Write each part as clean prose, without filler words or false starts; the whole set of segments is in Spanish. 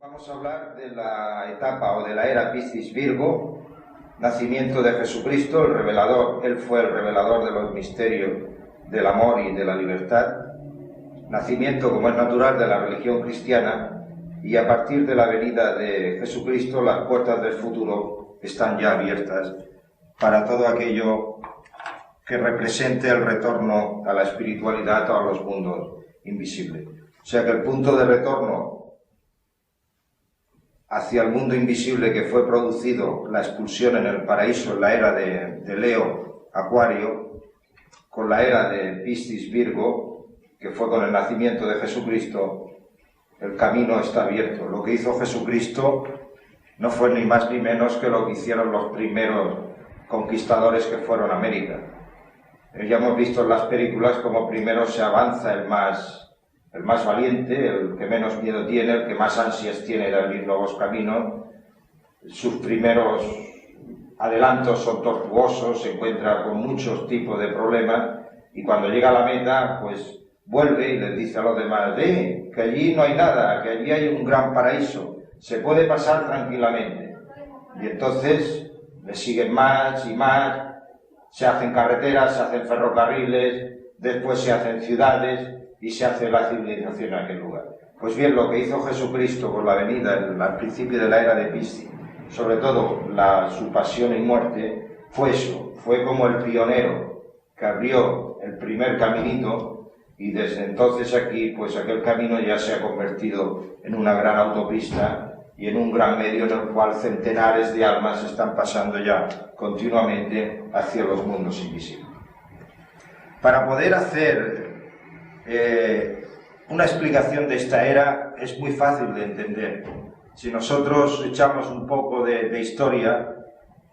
Vamos a hablar de la etapa o de la era Piscis-Virgo, nacimiento de Jesucristo, el revelador. Él fue el revelador de los misterios del amor y de la libertad. Nacimiento, como es natural, de la religión cristiana, y a partir de la venida de Jesucristo las puertas del futuro están ya abiertas para todo aquello que represente el retorno a la espiritualidad o a los mundos invisibles. O sea que el punto de retorno hacia el mundo invisible que fue producido la expulsión en el paraíso en la era de Leo, Acuario, con la era de Piscis, Virgo, que fue con el nacimiento de Jesucristo, el camino está abierto. Lo que hizo Jesucristo no fue ni más ni menos que lo que hicieron los primeros conquistadores que fueron a América. Ya hemos visto en las películas cómo primero se avanza el más valiente, el que menos miedo tiene, el que más ansias tiene de abrir nuevos caminos. Sus primeros adelantos son tortuosos, se encuentra con muchos tipos de problemas, y cuando llega a la meta, pues vuelve y les dice a los demás, que allí no hay nada, que allí hay un gran paraíso, se puede pasar tranquilamente. Y entonces le siguen más y más, se hacen carreteras, se hacen ferrocarriles, después se hacen ciudades, y se hace la civilización en aquel lugar. Pues bien, lo que hizo Jesucristo con la venida al principio de la era de Piscis, sobre todo su pasión y muerte, fue eso, fue como el pionero que abrió el primer caminito, y desde entonces aquí, pues aquel camino ya se ha convertido en una gran autopista y en un gran medio en el cual centenares de almas están pasando ya continuamente hacia los mundos invisibles. Para poder hacer una explicación de esta era es muy fácil de entender. Si nosotros echamos un poco de historia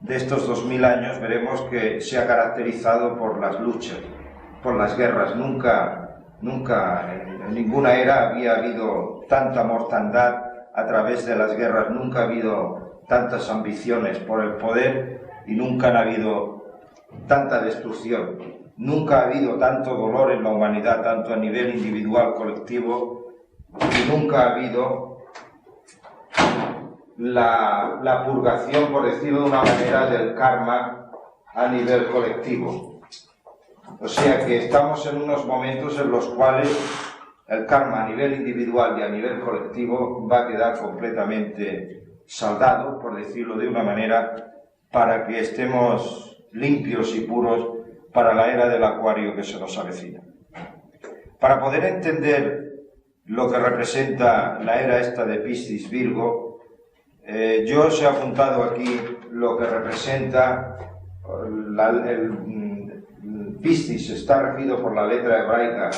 de estos 2000 años, veremos que se ha caracterizado por las luchas, por las guerras. Nunca en ninguna era había habido tanta mortandad a través de las guerras, nunca ha habido tantas ambiciones por el poder y nunca ha habido tanta destrucción. Nunca ha habido tanto dolor en la humanidad, tanto a nivel individual, colectivo, y nunca ha habido la purgación, por decirlo de una manera, del karma a nivel colectivo. O sea que estamos en unos momentos en los cuales el karma a nivel individual y a nivel colectivo va a quedar completamente saldado, por decirlo de una manera, para que estemos limpios y puros para la era del Acuario que se nos avecina. Para poder entender lo que representa la era esta de Piscis Virgo, yo os he apuntado aquí lo que representa el Piscis. Está regido por la letra hebraica,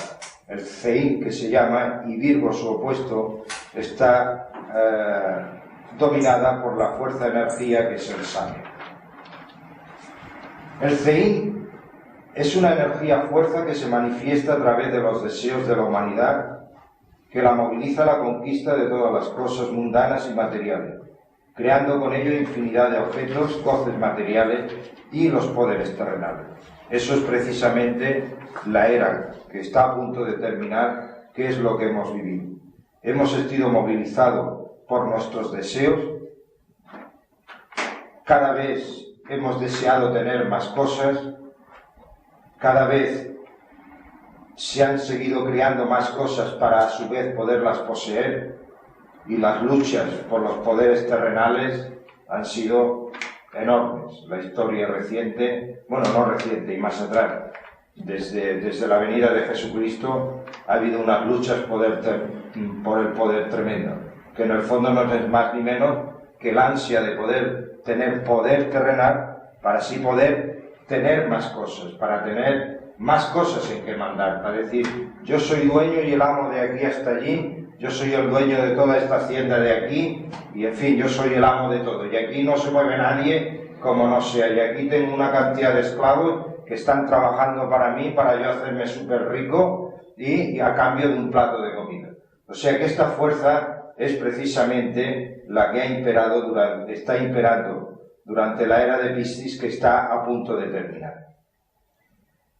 el Zein, que se llama, y Virgo, su opuesto, está dominada por la fuerza de energía que es el sangre. El Zein es una energía-fuerza que se manifiesta a través de los deseos de la humanidad, que la moviliza a la conquista de todas las cosas mundanas y materiales, creando con ello infinidad de objetos, goces materiales y los poderes terrenales. Eso es precisamente la era que está a punto de terminar, que es lo que hemos vivido. Hemos sido movilizados por nuestros deseos, cada vez hemos deseado tener más cosas, cada vez se han seguido creando más cosas para a su vez poderlas poseer, y las luchas por los poderes terrenales han sido enormes. La historia reciente, bueno, no reciente y más atrás, desde la venida de Jesucristo ha habido unas luchas por el poder tremendo, que en el fondo no es más ni menos que el ansia de poder tener poder terrenal para así poder tener más cosas, para tener más cosas en que mandar, para decir, yo soy dueño y el amo de aquí hasta allí, yo soy el dueño de toda esta hacienda de aquí, y en fin, yo soy el amo de todo, y aquí no se mueve nadie como no sea, y aquí tengo una cantidad de esclavos que están trabajando para mí, para yo hacerme súper rico, y a cambio de un plato de comida. O sea que esta fuerza es precisamente la que está imperando durante la era de Piscis, que está a punto de terminar.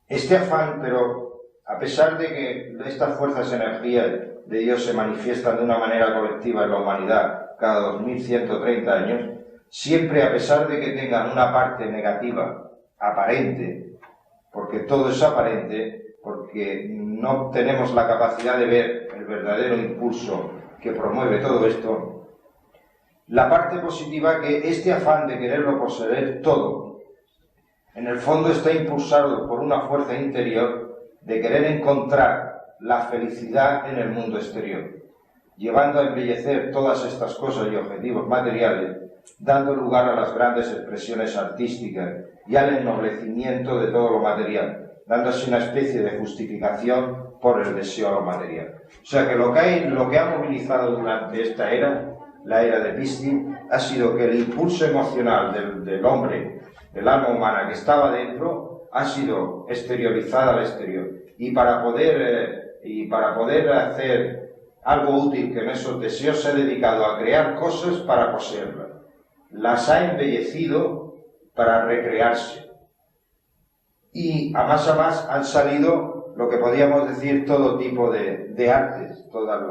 Este afán, pero a pesar de que estas fuerzas energías de Dios se manifiestan de una manera colectiva en la humanidad cada 2130 años, siempre, a pesar de que tengan una parte negativa aparente, porque todo es aparente, porque no tenemos la capacidad de ver el verdadero impulso que promueve todo esto, la parte positiva, que este afán de quererlo poseer todo, en el fondo está impulsado por una fuerza interior de querer encontrar la felicidad en el mundo exterior, llevando a embellecer todas estas cosas y objetivos materiales, dando lugar a las grandes expresiones artísticas y al ennoblecimiento de todo lo material, dándose una especie de justificación por el deseo a lo material. O sea que lo que ha movilizado durante esta era, la era de Piscis, ha sido que el impulso emocional del hombre, del alma humana que estaba dentro, ha sido exteriorizada al exterior. Y para poder hacer algo útil que en esos deseos se ha dedicado a crear cosas para poseerlas. Las ha embellecido para recrearse. Y a más han salido lo que podríamos decir todo tipo de artes, todos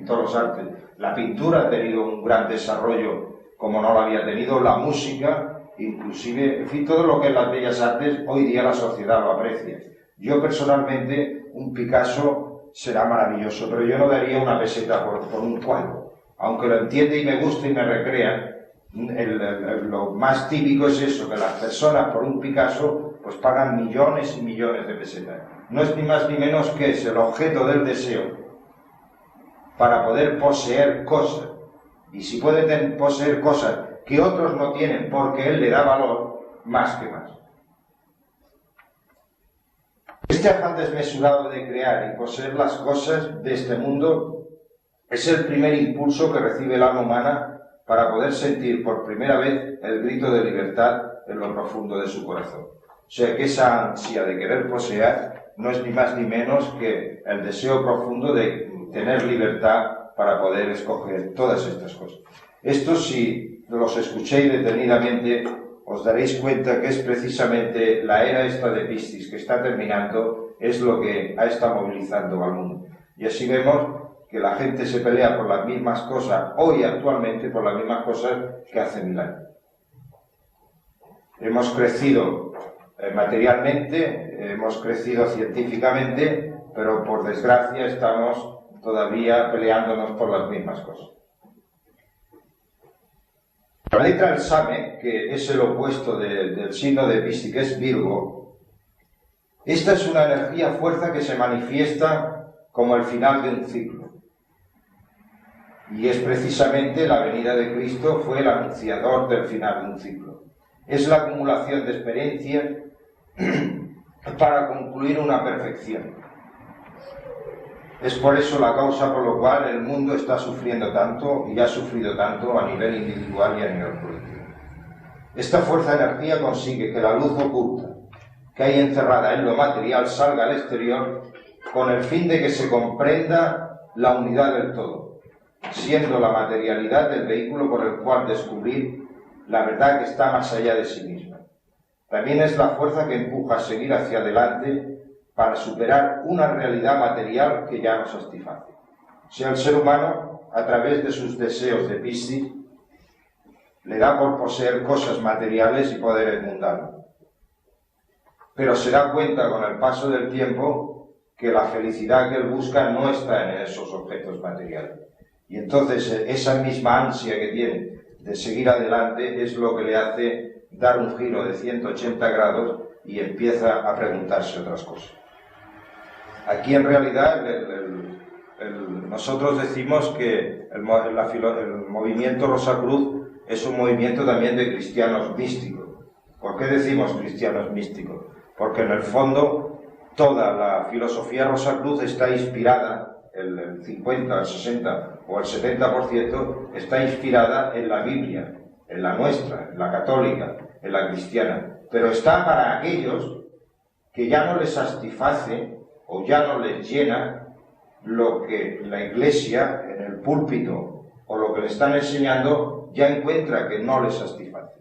los artes. La pintura ha tenido un gran desarrollo como no lo había tenido, la música, inclusive, en fin, todo lo que es las bellas artes, hoy día la sociedad lo aprecia. Yo personalmente, un Picasso será maravilloso, pero yo no daría una peseta por un cuadro. Aunque lo entiende y me gusta y me recrea, lo más típico es eso, que las personas por un Picasso pues pagan millones y millones de pesetas. No es ni más ni menos que es el objeto del deseo para poder poseer cosas. Y si puede poseer cosas que otros no tienen porque él le da valor, más que más. Este afán desmesurado de crear y poseer las cosas de este mundo es el primer impulso que recibe el alma humana para poder sentir por primera vez el grito de libertad en lo profundo de su corazón. O sea que esa ansia de querer poseer no es ni más ni menos que el deseo profundo de tener libertad para poder escoger todas estas cosas. Esto, si los escuchéis detenidamente, os daréis cuenta que es precisamente la era esta de Piscis que está terminando, es lo que ha estado movilizando al mundo. Y así vemos que la gente se pelea por las mismas cosas, hoy actualmente por las mismas cosas que hace 1000 años. Hemos crecido materialmente, hemos crecido científicamente, pero por desgracia estamos todavía peleándonos por las mismas cosas. La letra del Same, que es el opuesto del signo de Piscis, que es Virgo, esta es una energía fuerza que se manifiesta como el final de un ciclo. Y es precisamente la venida de Cristo, fue el anunciador del final de un ciclo. Es la acumulación de experiencias para concluir una perfección. Es por eso la causa por la cual el mundo está sufriendo tanto y ha sufrido tanto a nivel individual y a nivel colectivo. Esta fuerza de energía consigue que la luz oculta que hay encerrada en lo material salga al exterior con el fin de que se comprenda la unidad del todo, siendo la materialidad el vehículo por el cual descubrir la verdad que está más allá de sí misma. También es la fuerza que empuja a seguir hacia adelante para superar una realidad material que ya nos satisface. O sea, el ser humano, a través de sus deseos de Piscis, le da por poseer cosas materiales y poderes mundanos. Pero se da cuenta con el paso del tiempo que la felicidad que él busca no está en esos objetos materiales. Y entonces esa misma ansia que tiene de seguir adelante es lo que le hace dar un giro de 180 grados y empieza a preguntarse otras cosas. Aquí en realidad nosotros decimos que el movimiento Rosacruz es un movimiento también de cristianos místicos. ¿Por qué decimos cristianos místicos? Porque en el fondo toda la filosofía Rosacruz está inspirada, el 50, el 60 o el 70% está inspirada en la Biblia, en la nuestra, en la católica, en la cristiana. Pero está para aquellos que ya no les satisface o ya no les llena lo que la Iglesia en el púlpito o lo que le están enseñando ya encuentra que no les satisface.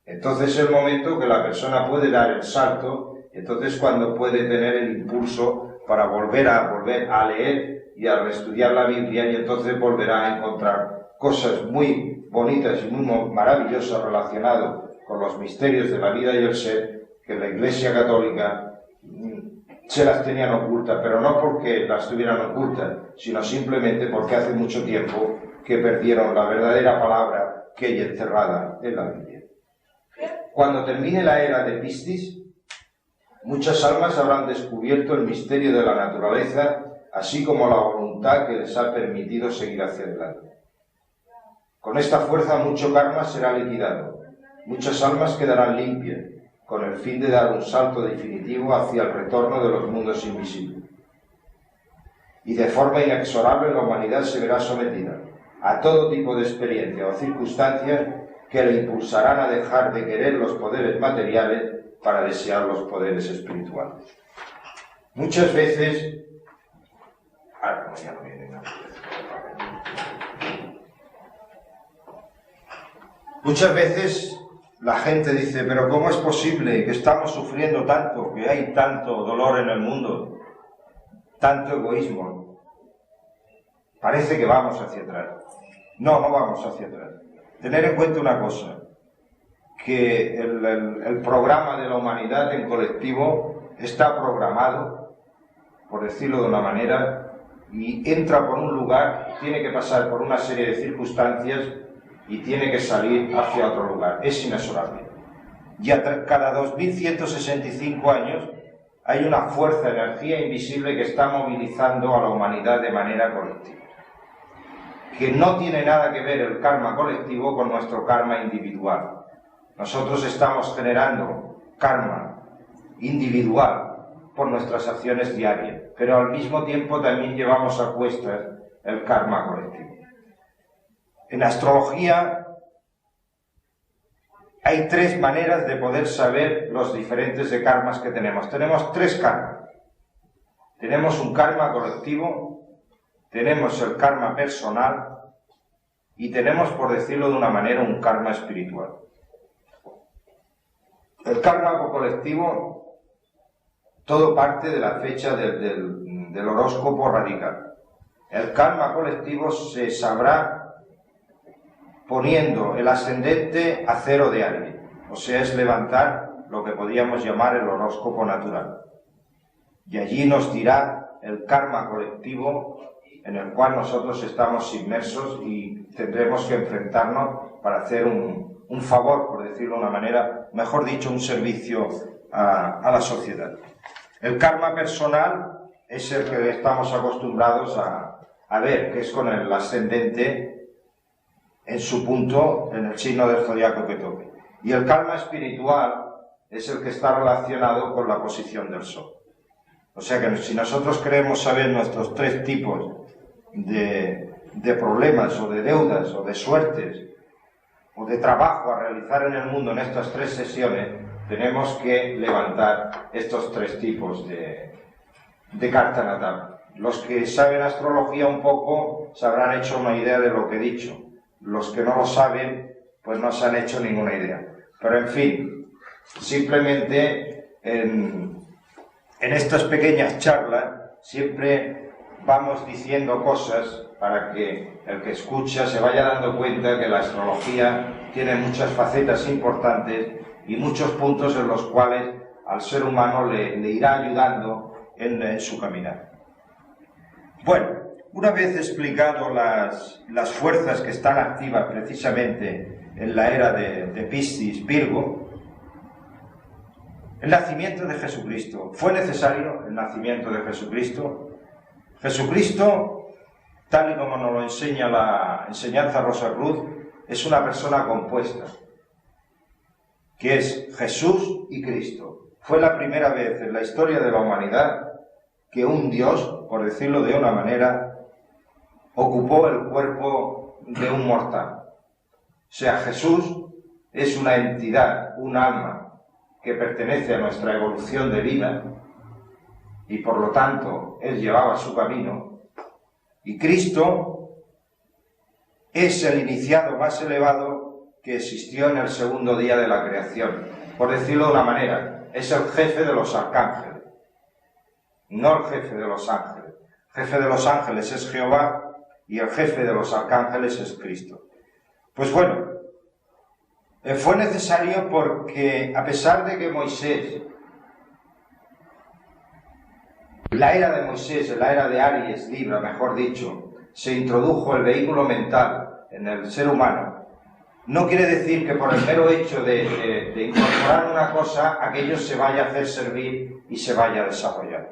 Entonces es el momento que la persona puede dar el salto, y entonces cuando puede tener el impulso para volver a leer y al estudiar la Biblia, y entonces volverá a encontrar cosas muy bonitas y muy maravillosas relacionadas con los misterios de la vida y el ser, que la Iglesia Católica se las tenían ocultas, pero no porque las tuvieran ocultas, sino simplemente porque hace mucho tiempo que perdieron la verdadera palabra que hay encerrada en la Biblia. Cuando termine la era de Piscis, muchas almas habrán descubierto el misterio de la naturaleza, así como la voluntad que les ha permitido seguir hacia adelante. Con esta fuerza mucho karma será liquidado, muchas almas quedarán limpias, con el fin de dar un salto definitivo hacia el retorno de los mundos invisibles. Y de forma inexorable la humanidad se verá sometida a todo tipo de experiencias o circunstancias que le impulsarán a dejar de querer los poderes materiales para desear los poderes espirituales. Muchas veces... Muchas veces la gente dice, pero ¿cómo es posible que estamos sufriendo tanto, que hay tanto dolor en el mundo, tanto egoísmo? Parece que vamos hacia atrás. No, no vamos hacia atrás. Tener en cuenta una cosa, que el programa de la humanidad en colectivo está programado, por decirlo de una manera, y entra por un lugar, tiene que pasar por una serie de circunstancias y tiene que salir hacia otro lugar. Es inexorable. Ya cada 2165 años hay una fuerza, energía invisible que está movilizando a la humanidad de manera colectiva. Que no tiene nada que ver el karma colectivo con nuestro karma individual. Nosotros estamos generando karma individual por nuestras acciones diarias, pero al mismo tiempo también llevamos a cuestas el karma colectivo. En astrología hay tres maneras de poder saber los diferentes de karmas que tenemos. Tenemos tres karmas. Tenemos un karma colectivo, tenemos el karma personal y tenemos, por decirlo de una manera, un karma espiritual. El karma colectivo, todo parte de la fecha del horóscopo radical. El karma colectivo se sabrá poniendo el ascendente a cero de alguien, o sea, es levantar lo que podríamos llamar el horóscopo natural. Y allí nos dirá el karma colectivo en el cual nosotros estamos inmersos y tendremos que enfrentarnos para hacer un favor, por decirlo de una manera, mejor dicho, un servicio a la sociedad. El karma personal es el que estamos acostumbrados a ver, que es con el ascendente en su punto, en el signo del zodiaco que toque. Y el karma espiritual es el que está relacionado con la posición del sol. O sea que si nosotros queremos saber nuestros tres tipos de problemas o de deudas o de suertes o de trabajo a realizar en el mundo en estas tres sesiones, tenemos que levantar estos tres tipos de carta natal. Los que saben astrología un poco se habrán hecho una idea de lo que he dicho. Los que no lo saben, pues no se han hecho ninguna idea. Pero en fin, simplemente en estas pequeñas charlas siempre vamos diciendo cosas para que el que escucha se vaya dando cuenta que la astrología tiene muchas facetas importantes y muchos puntos en los cuales al ser humano le irá ayudando en su caminar. Bueno, una vez explicado las fuerzas que están activas precisamente en la era de Piscis, Virgo, el nacimiento de Jesucristo. ¿Fue necesario el nacimiento de Jesucristo? Jesucristo, tal y como nos lo enseña la enseñanza Rosacruz, es una persona compuesta, que es Jesús y Cristo. Fue la primera vez en la historia de la humanidad que un Dios, por decirlo de una manera, ocupó el cuerpo de un mortal. O sea, Jesús es una entidad, un alma, que pertenece a nuestra evolución de vida, y por lo tanto, Él llevaba su camino, y Cristo es el iniciado más elevado que existió en el segundo día de la creación. Por decirlo de una manera, es el jefe de los arcángeles, no el jefe de los ángeles. jefe de los ángeles es Jehová y el jefe de los arcángeles es Cristo. Pues bueno, fue necesario porque a pesar de que Moisés, la era de Moisés, la era de Aries, Libra, mejor dicho, se introdujo el vehículo mental en el ser humano, no quiere decir que por el mero hecho de incorporar una cosa, aquello se vaya a hacer servir y se vaya a desarrollar.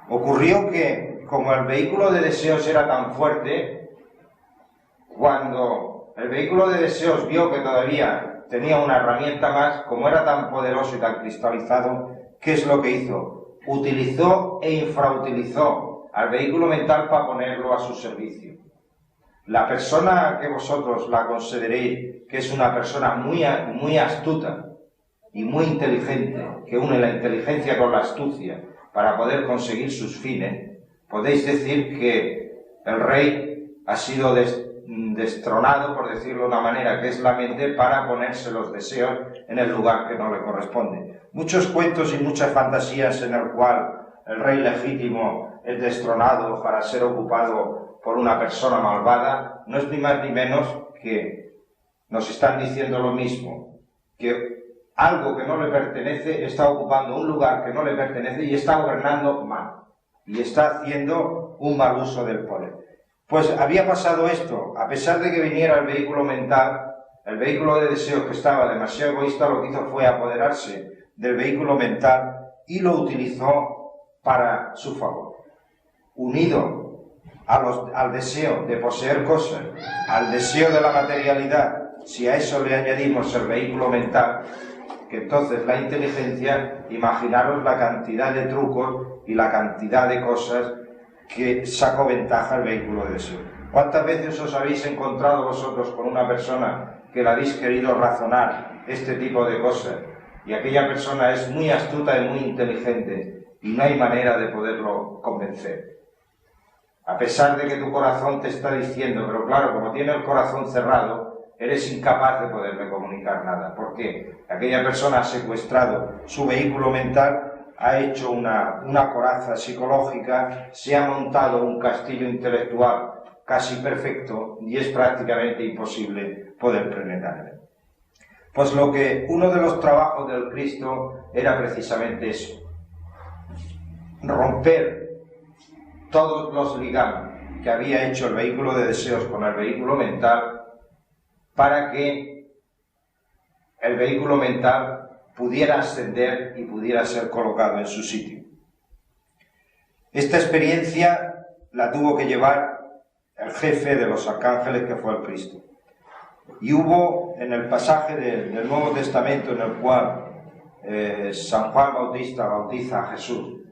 Ocurrió que, como el vehículo de deseos era tan fuerte, cuando el vehículo de deseos vio que todavía tenía una herramienta más, como era tan poderoso y tan cristalizado, ¿qué es lo que hizo? Utilizó e infrautilizó al vehículo mental para ponerlo a su servicio. La persona que vosotros la consideréis que es una persona muy astuta y muy inteligente, que une la inteligencia con la astucia para poder conseguir sus fines, podéis decir que el rey ha sido destronado, por decirlo de una manera, que es la mente, para ponerse los deseos en el lugar que no le corresponde. Muchos cuentos y muchas fantasías en el cual el rey legítimo es destronado para ser ocupado por una persona malvada, no es ni más ni menos que nos están diciendo lo mismo, que algo que no le pertenece está ocupando un lugar que no le pertenece y está gobernando mal, y está haciendo un mal uso del poder. Pues había pasado esto, a pesar de que viniera el vehículo mental, el vehículo de deseos que estaba demasiado egoísta, lo que hizo fue apoderarse del vehículo mental y lo utilizó para su favor. Unido al deseo de poseer cosas, al deseo de la materialidad, si a eso le añadimos el vehículo mental, que entonces la inteligencia, imaginaros la cantidad de trucos y la cantidad de cosas que sacó ventaja el vehículo de deseo. ¿Cuántas veces os habéis encontrado vosotros con una persona que le habéis querido razonar este tipo de cosas y aquella persona es muy astuta y muy inteligente y no hay manera de poderlo convencer? A pesar de que tu corazón te está diciendo, pero claro, como tiene el corazón cerrado, eres incapaz de poderle comunicar nada. ¿Por qué? Aquella persona ha secuestrado su vehículo mental, ha hecho una coraza psicológica, se ha montado un castillo intelectual casi perfecto y es prácticamente imposible poder penetrarle. Pues uno de los trabajos del Cristo era precisamente eso: romper todos los ligados que había hecho el vehículo de deseos con el vehículo mental, para que el vehículo mental pudiera ascender y pudiera ser colocado en su sitio. Esta experiencia la tuvo que llevar el jefe de los arcángeles, que fue el Cristo. Y hubo en el pasaje del Nuevo Testamento en el cual San Juan Bautista bautiza a Jesús,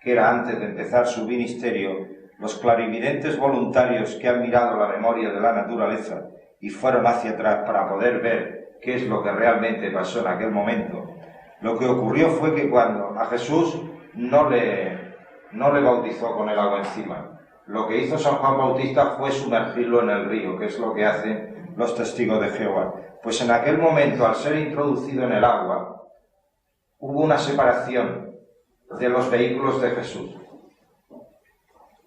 que era antes de empezar su ministerio, los clarividentes voluntarios que han mirado la memoria de la naturaleza y fueron hacia atrás para poder ver qué es lo que realmente pasó en aquel momento, lo que ocurrió fue que cuando a Jesús no le bautizó con el agua encima, lo que hizo San Juan Bautista fue sumergirlo en el río, que es lo que hacen los testigos de Jehová. Pues en aquel momento, al ser introducido en el agua, hubo una separación de los vehículos de Jesús.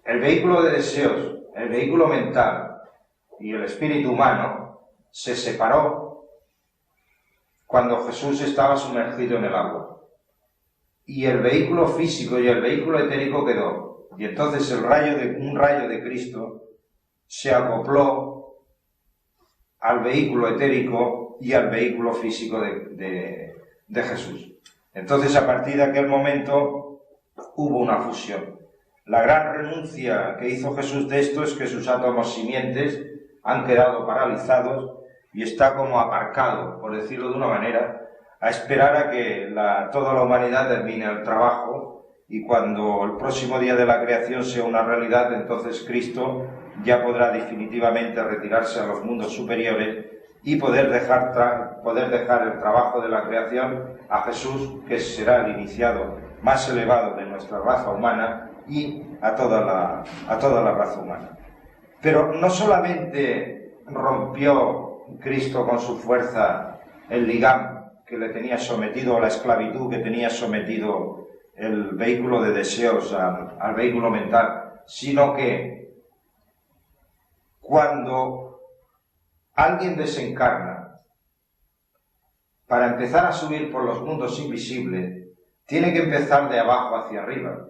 El vehículo de deseos, el vehículo mental y el espíritu humano se separó cuando Jesús estaba sumergido en el agua. Y el vehículo físico y el vehículo etérico quedó. Y entonces un rayo de Cristo se acopló al vehículo etérico y al vehículo físico de Jesús. Entonces, a partir de aquel momento, hubo una fusión. La gran renuncia que hizo Jesús de esto es que sus átomos simientes han quedado paralizados y está como aparcado, por decirlo de una manera, a esperar a que toda la humanidad termine el trabajo, y cuando el próximo día de la creación sea una realidad, entonces Cristo ya podrá definitivamente retirarse a los mundos superiores y poder dejar el trabajo de la creación a Jesús, que será el iniciado más elevado de nuestra raza humana, y a toda la raza humana. Pero no solamente rompió Cristo con su fuerza el ligam que le tenía sometido a la esclavitud, que tenía sometido el vehículo de deseos al vehículo mental, sino que cuando alguien desencarna, para empezar a subir por los mundos invisibles, tiene que empezar de abajo hacia arriba.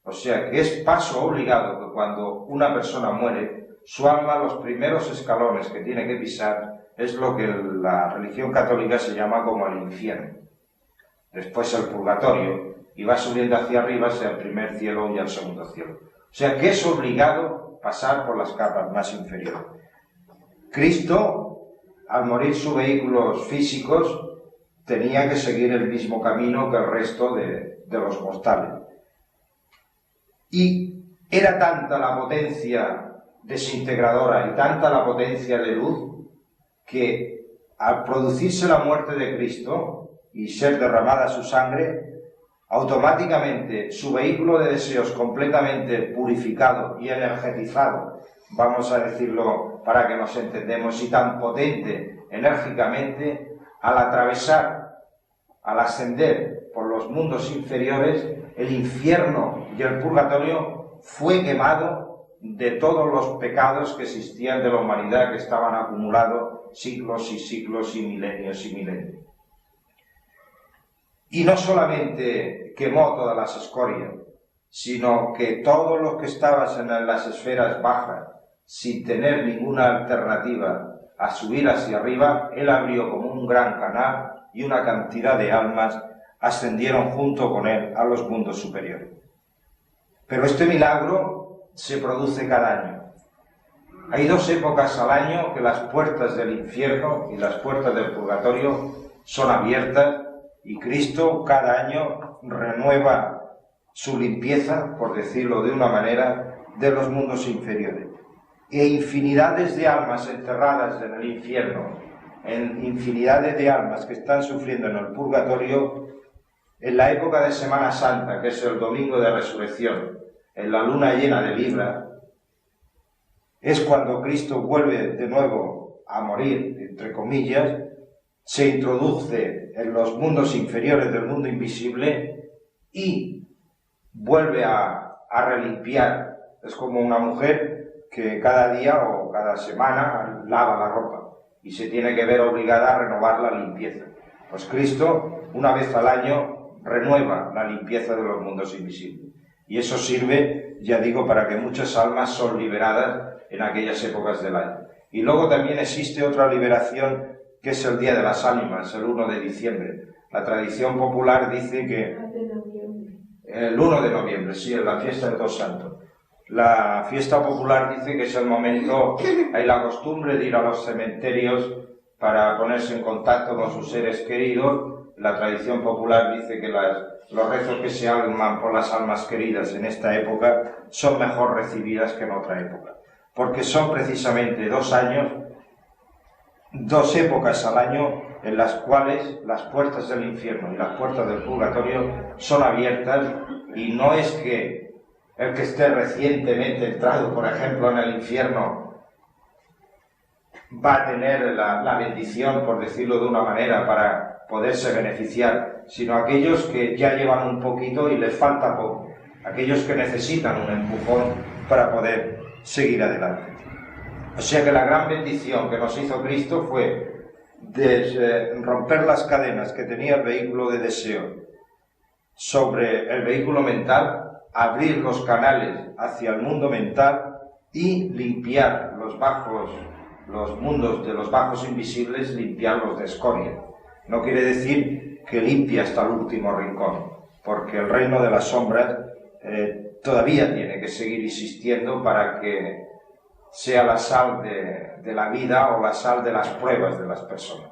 O sea que es paso obligado que cuando una persona muere, su alma, los primeros escalones que tiene que pisar, es lo que la religión católica se llama como el infierno. Después el purgatorio, y va subiendo hacia arriba hacia el primer cielo y el segundo cielo. O sea que es obligado pasar por las capas más inferiores. Cristo, al morir sus vehículos físicos, tenía que seguir el mismo camino que el resto de los mortales. Y era tanta la potencia desintegradora y tanta la potencia de luz que al producirse la muerte de Cristo y ser derramada su sangre, automáticamente su vehículo de deseos completamente purificado y energetizado, vamos a decirlo para que nos entendamos, y tan potente enérgicamente, al atravesar, al ascender por los mundos inferiores, el infierno y el purgatorio fue quemado de todos los pecados que existían de la humanidad, que estaban acumulados siglos y siglos y milenios y milenios. Y no solamente quemó todas las escorias, sino que todos los que estaban en las esferas bajas, sin tener ninguna alternativa a subir hacia arriba, él abrió como un gran canal y una cantidad de almas ascendieron junto con él a los mundos superiores. Pero este milagro se produce cada año. Hay 2 épocas al año que las puertas del infierno y las puertas del purgatorio son abiertas, y Cristo cada año renueva su limpieza, por decirlo de una manera, de los mundos inferiores. E infinidades de almas enterradas en el infierno, en infinidades de almas que están sufriendo en el purgatorio, en la época de Semana Santa, que es el domingo de resurrección, en la luna llena de Libra, es cuando Cristo vuelve de nuevo a morir, entre comillas, se introduce en los mundos inferiores del mundo invisible y vuelve a relimpiar. Es como una mujer que cada día o cada semana lava la ropa y se tiene que ver obligada a renovar la limpieza. Pues Cristo, una vez al año, renueva la limpieza de los mundos invisibles. Y eso sirve, ya digo, para que muchas almas son liberadas en aquellas épocas del año. Y luego también existe otra liberación, que es el Día de las Ánimas, el 1 de diciembre. La tradición popular dice que el 1 de noviembre, sí, en la fiesta de Todos Santos. La fiesta popular dice que es el momento, hay la costumbre de ir a los cementerios para ponerse en contacto con sus seres queridos. La tradición popular dice que los rezos que se alman por las almas queridas en esta época son mejor recibidas que en otra época, porque son precisamente 2 años, 2 épocas al año en las cuales las puertas del infierno y las puertas del purgatorio son abiertas, y no es que el que esté recientemente entrado, por ejemplo, en el infierno, va a tener la bendición, por decirlo de una manera, para poderse beneficiar, sino aquellos que ya llevan un poquito y les falta poco, aquellos que necesitan un empujón para poder seguir adelante. O sea que la gran bendición que nos hizo Cristo fue romper las cadenas que tenía el vehículo de deseo sobre el vehículo mental, abrir los canales hacia el mundo mental y limpiar los mundos de los bajos invisibles, limpiarlos de escoria. No quiere decir que limpie hasta el último rincón, porque el reino de las sombras todavía tiene que seguir existiendo para que sea la sal de la vida o la sal de las pruebas de las personas.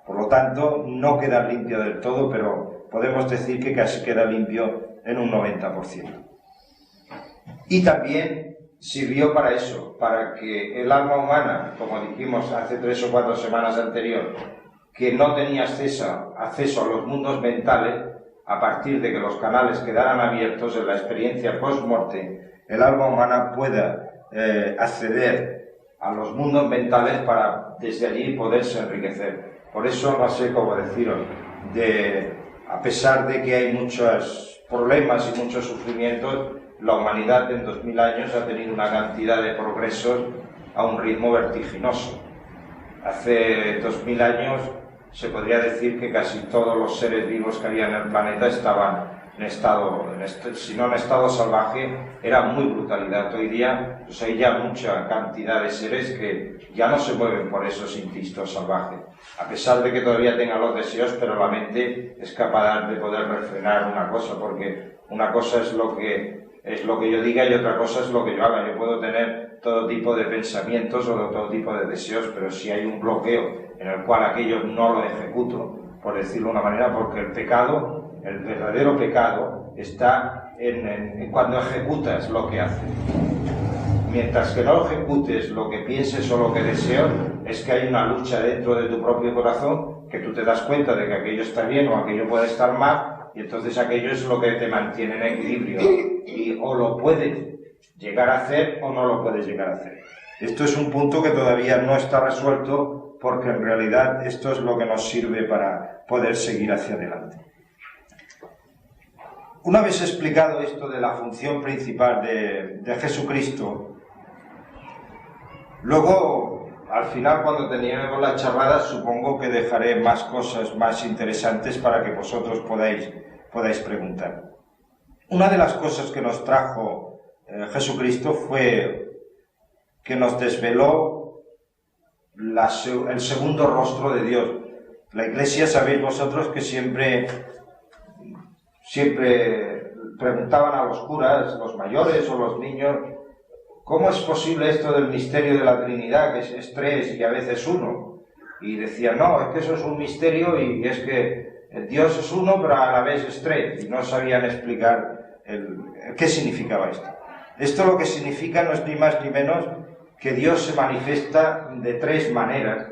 Por lo tanto, no queda limpio del todo, pero podemos decir que casi queda limpio en un 90%. Y también sirvió para eso, para que el alma humana, como dijimos hace 3 o 4 semanas anteriores, que no tenía acceso a los mundos mentales, a partir de que los canales quedaran abiertos en la experiencia post-morte, el alma humana pueda acceder a los mundos mentales para desde allí poderse enriquecer. Por eso no sé cómo deciros, a pesar de que hay muchos problemas y muchos sufrimientos, la humanidad en 2000 años ha tenido una cantidad de progresos a un ritmo vertiginoso. Hace 2000 años se podría decir que casi todos los seres vivos que había en el planeta estaban si no en estado salvaje, era muy brutalidad. Hoy día pues hay ya mucha cantidad de seres que ya no se mueven por esos instintos salvajes, a pesar de que todavía tengan los deseos, pero la mente es capaz de poder refrenar una cosa, porque una cosa es lo que yo diga y otra cosa es lo que yo haga. Yo puedo tener todo tipo de pensamientos o todo tipo de deseos, pero si hay un bloqueo en el cual aquello no lo ejecuto, por decirlo de una manera, porque el pecado, el verdadero pecado, está en cuando ejecutas lo que haces. Mientras que no ejecutes lo que pienses o lo que deseas, es que hay una lucha dentro de tu propio corazón, que tú te das cuenta de que aquello está bien o aquello puede estar mal, y entonces aquello es lo que te mantiene en equilibrio, y o lo puedes llegar a hacer o no lo puedes llegar a hacer. Esto es un punto que todavía no está resuelto, porque en realidad esto es lo que nos sirve para poder seguir hacia adelante. Una vez explicado esto de la función principal de Jesucristo, luego, al final, cuando terminemos la charlada, supongo que dejaré más cosas más interesantes para que vosotros podáis preguntar. Una de las cosas que nos trajo Jesucristo fue que nos desveló el segundo rostro de Dios. La Iglesia, sabéis vosotros que siempre preguntaban a los curas, los mayores o los niños, ¿cómo es posible esto del misterio de la Trinidad, que es tres y a veces uno? Y decían, no, es que eso es un misterio y es que Dios es uno, pero a la vez es tres, y no sabían explicar qué significaba esto. Esto lo que significa no es ni más ni menos que Dios se manifiesta de tres maneras.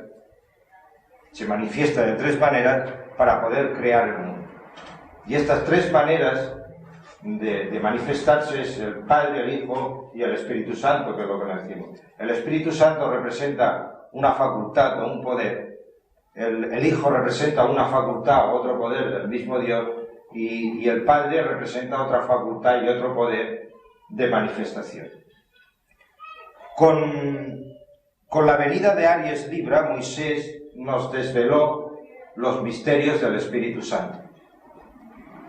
Se manifiesta de tres maneras para poder crear el mundo. Y estas tres maneras de manifestarse es el Padre, el Hijo y el Espíritu Santo, que es lo que nos decimos. El Espíritu Santo representa una facultad o un poder. El Hijo representa una facultad o otro poder del mismo Dios. Y el Padre representa otra facultad y otro poder de manifestación. Con la venida de Aries Libra, Moisés nos desveló los misterios del Espíritu Santo.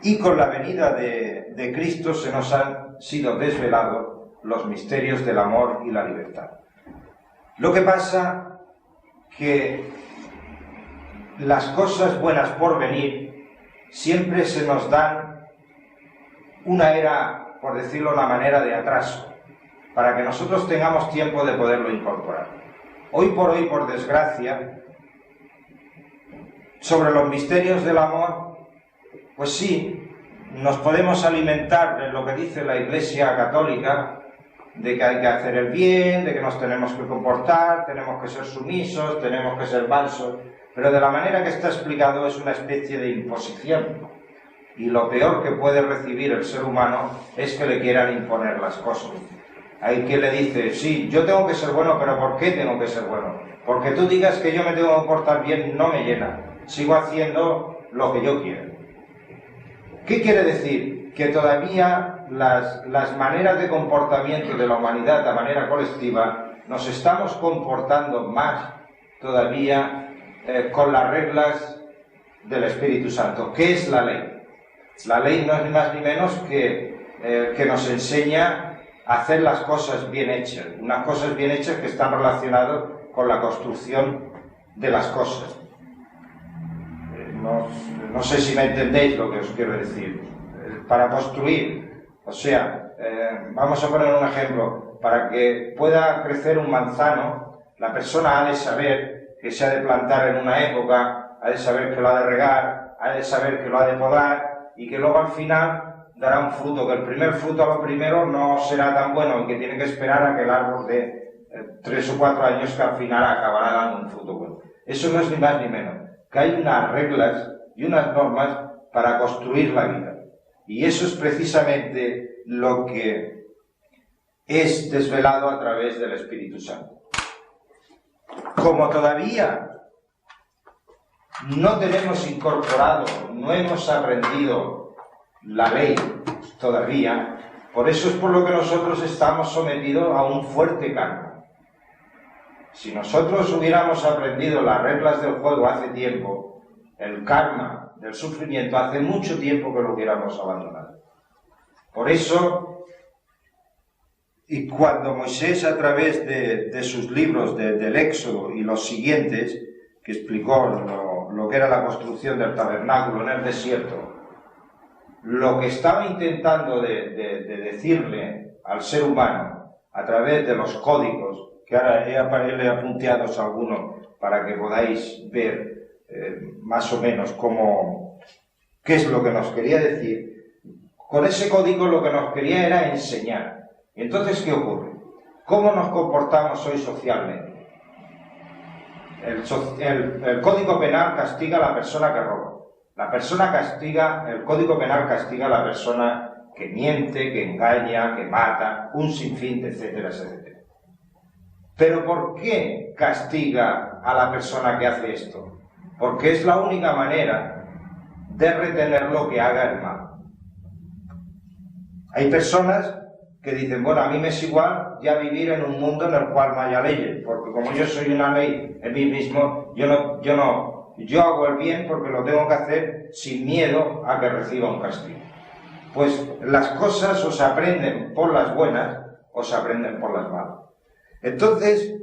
Y con la venida de Cristo se nos han sido desvelados los misterios del amor y la libertad. Lo que pasa que las cosas buenas por venir siempre se nos dan una era, por decirlo de una manera, de atraso, para que nosotros tengamos tiempo de poderlo incorporar. Hoy, por desgracia, sobre los misterios del amor, pues sí, nos podemos alimentar de lo que dice la Iglesia Católica, de que hay que hacer el bien, de que nos tenemos que comportar, tenemos que ser sumisos, tenemos que ser mansos, pero de la manera que está explicado es una especie de imposición. Y lo peor que puede recibir el ser humano es que le quieran imponer las cosas. Hay quien le dice, sí, yo tengo que ser bueno, pero ¿por qué tengo que ser bueno? Porque tú digas que yo me tengo que comportar bien no me llena, sigo haciendo lo que yo quiero. ¿Qué quiere decir? Que todavía las maneras de comportamiento de la humanidad de manera colectiva nos estamos comportando más todavía con las reglas del Espíritu Santo. ¿Qué es la ley? La ley no es ni más ni menos que nos enseña a hacer las cosas bien hechas, unas cosas bien hechas que están relacionadas con la construcción de las cosas. No sé si me entendéis lo que os quiero decir. Para construir, o sea, vamos a poner un ejemplo, para que pueda crecer un manzano, la persona ha de saber que se ha de plantar en una época, ha de saber que lo ha de regar, ha de saber que lo ha de podar, y que luego al final dará un fruto, que el primer fruto a lo primero no será tan bueno y que tiene que esperar a que el árbol de 3 o 4 años que al final acabará dando un fruto bueno. Eso no es ni más ni menos, que hay unas reglas y unas normas para construir la vida. Y eso es precisamente lo que es desvelado a través del Espíritu Santo. Como todavía no tenemos incorporado, no hemos aprendido la ley todavía, Por eso es por lo que nosotros estamos sometidos a un fuerte karma. Si nosotros hubiéramos aprendido las reglas del juego hace tiempo, el karma del sufrimiento hace mucho tiempo que lo hubiéramos abandonado. Por eso, y cuando Moisés, a través de sus libros del Éxodo y los siguientes, que explicó lo que era la construcción del tabernáculo en el desierto, lo que estaba intentando de decirle al ser humano a través de los códigos, que ahora le he apuntado algunos para que podáis ver más o menos qué es lo que nos quería decir, con ese código lo que nos quería era enseñar. Entonces, ¿qué ocurre? ¿Cómo nos comportamos hoy socialmente? El Código Penal castiga a la persona que roba. El Código Penal castiga a la persona que miente, que engaña, que mata, un sinfín de etcétera, etcétera. Pero ¿por qué castiga a la persona que hace esto? Porque es la única manera de retener lo que haga el mal. Hay personas que dicen, bueno, a mí me es igual ya vivir en un mundo en el cual no haya leyes, porque como yo soy una ley en mí mismo, yo hago el bien porque lo tengo que hacer sin miedo a que reciba un castigo. Pues las cosas o se aprenden por las buenas o se aprenden por las malas. Entonces,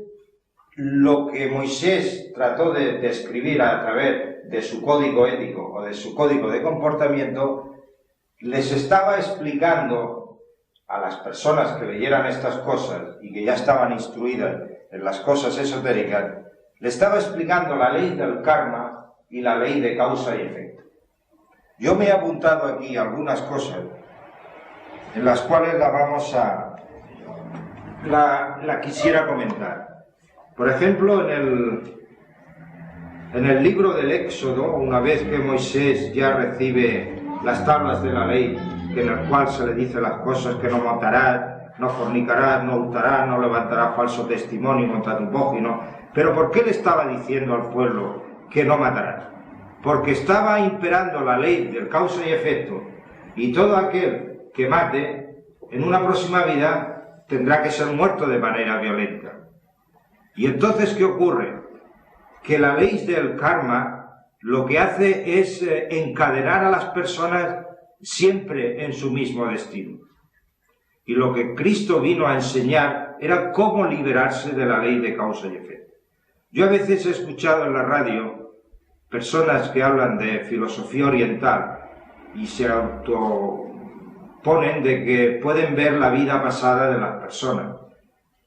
lo que Moisés trató de escribir a través de su código ético o de su código de comportamiento, les estaba explicando a las personas que leyeran estas cosas y que ya estaban instruidas en las cosas esotéricas, le estaba explicando la ley del karma y la ley de causa y efecto. Yo me he apuntado aquí algunas cosas en las cuales la quisiera comentar. Por ejemplo, en el libro del Éxodo, una vez que Moisés ya recibe las tablas de la ley, en el cual se le dice las cosas que no matarás, no fornicarás, no hurtarás, no levantarás falso testimonio contra tu prójimo. Pero ¿por qué le estaba diciendo al pueblo que no matarás? Porque estaba imperando la ley del causa y efecto, y todo aquel que mate, en una próxima vida, tendrá que ser muerto de manera violenta. Y entonces, ¿qué ocurre? Que la ley del karma lo que hace es encadenar a las personas siempre en su mismo destino. Y lo que Cristo vino a enseñar era cómo liberarse de la ley de causa y efecto. Yo a veces he escuchado en la radio personas que hablan de filosofía oriental y se autoponen de que pueden ver la vida pasada de las personas.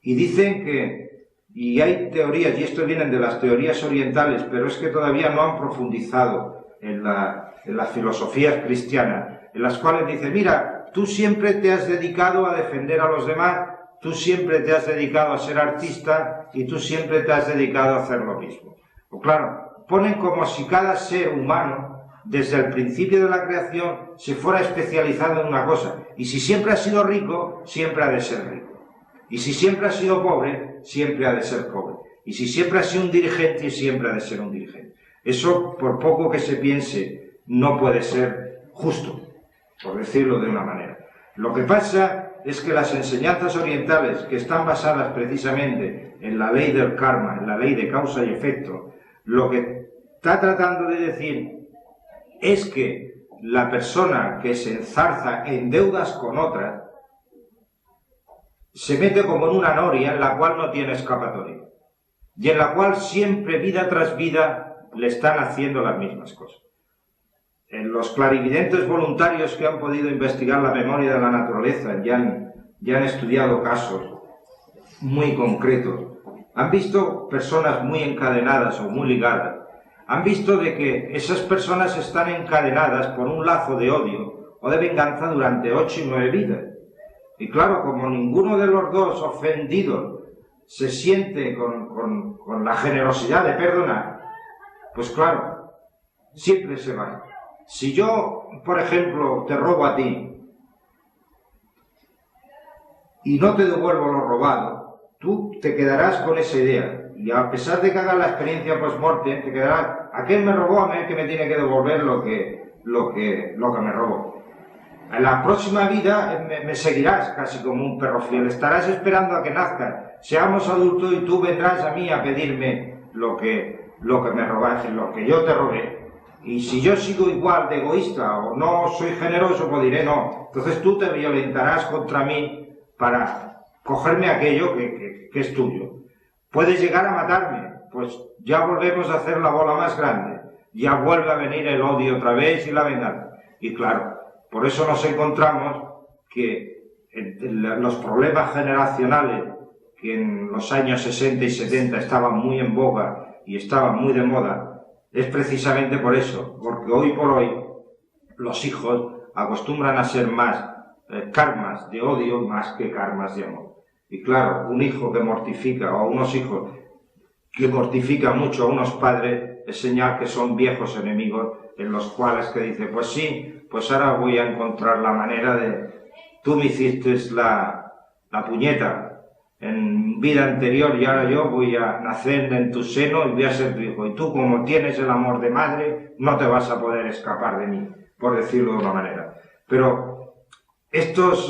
Y dicen y hay teorías, y esto vienen de las teorías orientales, pero es que todavía no han profundizado en las filosofías cristianas, en las cuales dicen, mira, tú siempre te has dedicado a defender a los demás, tú siempre te has dedicado a ser artista y tú siempre te has dedicado a hacer lo mismo. Pues claro, ponen como si cada ser humano, desde el principio de la creación, se fuera especializando en una cosa. Y si siempre ha sido rico, siempre ha de ser rico. Y si siempre ha sido pobre, siempre ha de ser pobre. Y si siempre ha sido un dirigente, siempre ha de ser un dirigente. Eso, por poco que se piense, no puede ser justo, por decirlo de una manera. Lo que pasa es que las enseñanzas orientales, que están basadas precisamente en la ley del karma, en la ley de causa y efecto, lo que está tratando de decir es que la persona que se enzarza en deudas con otras se mete como en una noria en la cual no tiene escapatoria y en la cual siempre, vida tras vida, le están haciendo las mismas cosas. En los clarividentes voluntarios que han podido investigar la memoria de la naturaleza ya han estudiado casos muy concretos, han visto personas muy encadenadas o muy ligadas, han visto de que esas personas están encadenadas por un lazo de odio o de venganza durante 8 y 9 vidas. Y claro, como ninguno de los dos ofendidos se siente con la generosidad de perdonar, pues claro, siempre se va. Si yo, por ejemplo, te robo a ti y no te devuelvo lo robado, tú te quedarás con esa idea. Y a pesar de que hagas la experiencia post-mortem, te quedarás, aquel me robó, a mí el que me tiene que devolver lo que me robó. En la próxima vida me seguirás casi como un perro fiel, estarás esperando a que nazca, seamos adultos y tú vendrás a mí a pedirme lo que me robaste, lo que yo te robé. Y si yo sigo igual de egoísta o no soy generoso, pues diré no. Entonces tú te violentarás contra mí para cogerme aquello que es tuyo. Puedes llegar a matarme, pues ya volvemos a hacer la bola más grande. Ya vuelve a venir el odio otra vez y la venganza. Y claro, por eso nos encontramos que los problemas generacionales que en los años 60 y 70 estaban muy en boga y estaban muy de moda, es precisamente por eso, porque hoy por hoy los hijos acostumbran a ser más karmas de odio más que karmas de amor. Y claro, un hijo que mortifica o unos hijos que mortifican mucho a unos padres es señal que son viejos enemigos en los cuales que dice, pues sí, pues ahora voy a encontrar la manera de, tú me hiciste la puñeta en vida anterior y ahora yo voy a nacer en tu seno y voy a ser tu hijo. Y tú, como tienes el amor de madre, no te vas a poder escapar de mí, por decirlo de una manera. Pero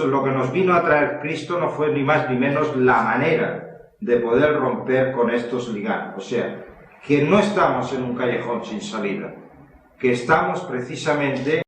lo que nos vino a traer Cristo no fue ni más ni menos la manera de poder romper con estos ligados. O sea, que no estamos en un callejón sin salida, que estamos precisamente